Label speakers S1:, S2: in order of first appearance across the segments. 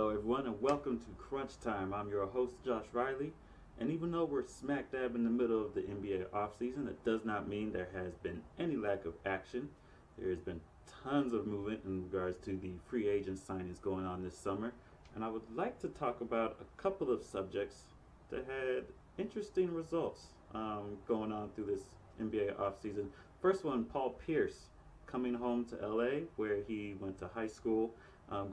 S1: Hello, everyone, and welcome to Crunch Time. I'm your host, Josh Riley. And even though we're smack dab in the middle of the NBA offseason, it does not mean there has been any lack of action. There has been tons of movement in regards to the free agent signings going on this summer. And I would like to talk about a couple of subjects that had interesting results going on through this NBA offseason. First one, Paul Pierce coming home to LA, where he went to high school,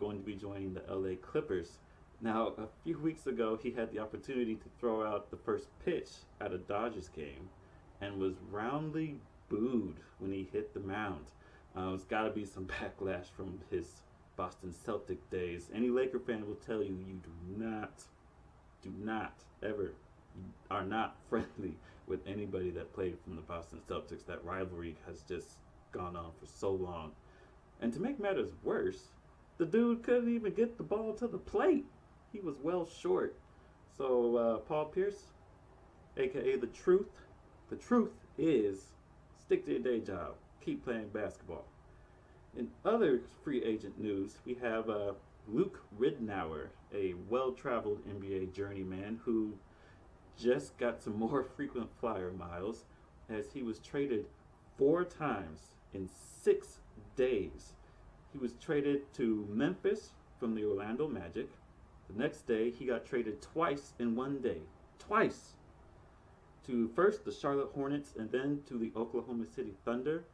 S1: going to be joining the LA Clippers. Now, a few weeks ago, he had the opportunity to throw out the first pitch at a Dodgers game and was roundly booed when he hit the mound. It's got to be some backlash from his Boston Celtic days. Any Laker fan will tell you you do not ever, are not friendly with anybody that played from the Boston Celtics. That rivalry has just gone on for so long. And to make matters worse, the dude couldn't even get the ball to the plate. He was well short. So Paul Pierce, aka the truth is stick to your day job. Keep playing basketball. In other free agent news, we have Luke Ridnour, a well-traveled NBA journeyman who just got some more frequent flyer miles as he was traded 4 times in 6 days. He was traded to Memphis from the Orlando Magic. The next day, he got traded twice in 1 day. Twice! To first the Charlotte Hornets and then to the Oklahoma City Thunder.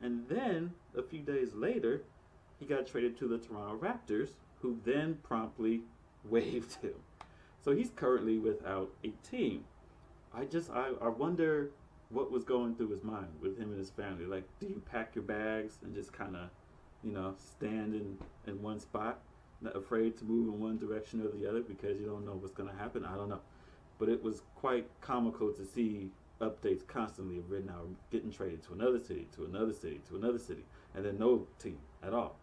S1: And then, a few days later, he got traded to the Toronto Raptors, who then promptly waived him. So he's currently without a team. I wonder what was going through his mind with him and his family. Like, do you pack your bags and just kind of, stand in one spot, not afraid to move in one direction or the other because you don't know what's going to happen? I don't know. But it was quite comical to see updates constantly of Ridnour getting traded to another city, to another city, to another city, and then no team at all.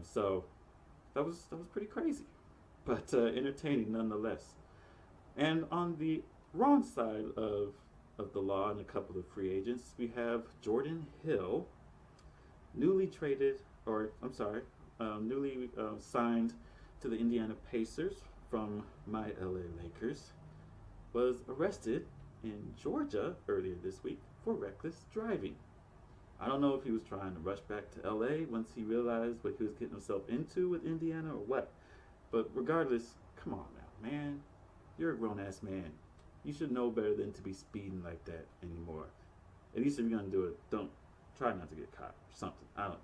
S1: So that was pretty crazy, but entertaining nonetheless. And on the wrong side of the law and a couple of free agents, we have Jordan Hill, newly signed to the Indiana Pacers from my LA Lakers, was arrested in Georgia earlier this week for reckless driving. I don't know if he was trying to rush back to LA once he realized what he was getting himself into with Indiana or what. But regardless, come on now, man. You're a grown-ass man. You should know better than to be speeding like that anymore. At least if you're going to do it, don't try not to get caught or something. I don't know.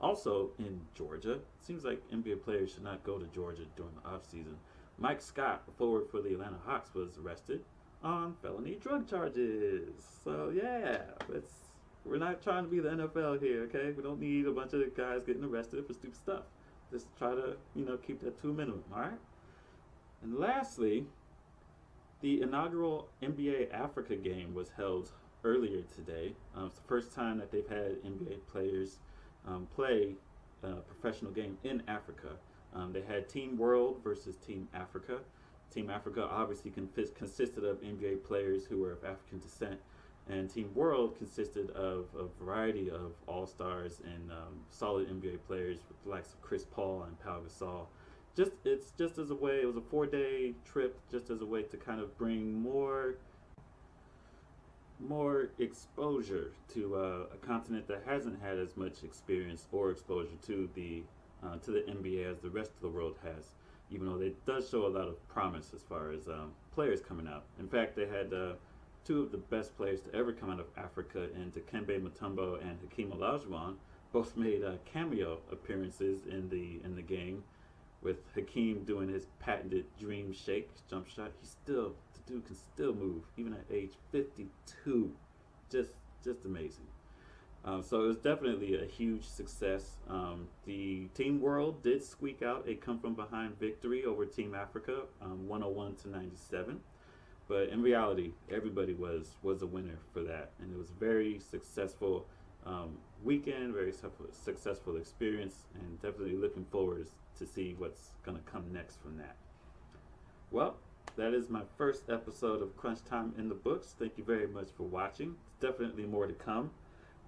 S1: Also in Georgia, it seems like NBA players should not go to Georgia during the offseason. Mike Scott, a forward for the Atlanta Hawks, was arrested on felony drug charges. So yeah, we're not trying to be the NFL here, okay? We don't need a bunch of guys getting arrested for stupid stuff. Just try to, keep that to a minimum, all right? And lastly, the inaugural NBA Africa game was held earlier today. It's the first time that they've had NBA players play a professional game in Africa. They had Team World versus Team Africa. Team Africa obviously consisted of NBA players who were of African descent, and Team World consisted of a variety of all-stars and solid NBA players with the likes of Chris Paul and Pau Gasol. It was a 4-day trip, just as a way to kind of bring more exposure to a continent that hasn't had as much experience or exposure to the NBA as the rest of the world has, even though it does show a lot of promise as far as players coming out. In fact, they had 2 of the best players to ever come out of Africa in Dikembe Mutombo and Hakeem Olajuwon. Both made cameo appearances in the game, with Hakeem doing his patented dream shake jump shot. The dude can still move even at age 52. Just amazing. So it was definitely a huge success. The Team World did squeak out a come-from-behind victory over Team Africa, 101-97. But in reality, everybody was a winner for that, and it was a very successful weekend, very successful experience, and definitely looking forward to see what's going to come next from that. Well, that is my first episode of Crunch Time in the books. Thank you very much for watching. There's definitely more to come.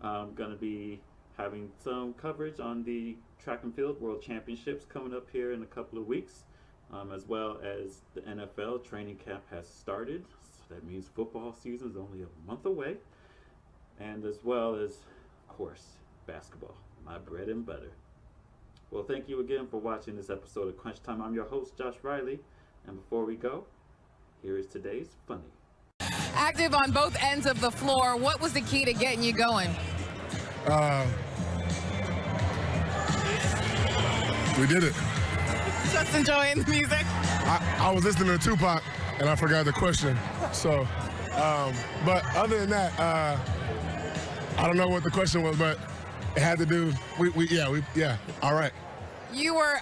S1: I'm going to be having some coverage on the track and field world championships coming up here in a couple of weeks, as well as the NFL training camp has started. So that means football season is only a month away, and as well as, of course, basketball, my bread and butter. Well, thank you again for watching this episode of Crunch Time. I'm your host, Josh Riley, and before we go, here is today's funny.
S2: Active on both ends of the floor. What was the key to getting you going?
S3: We did it.
S2: Just enjoying the music?
S3: I was listening to Tupac, and I forgot the question. So, but other than that, I don't know what the question was, but it had to do, yeah, all right.
S2: You were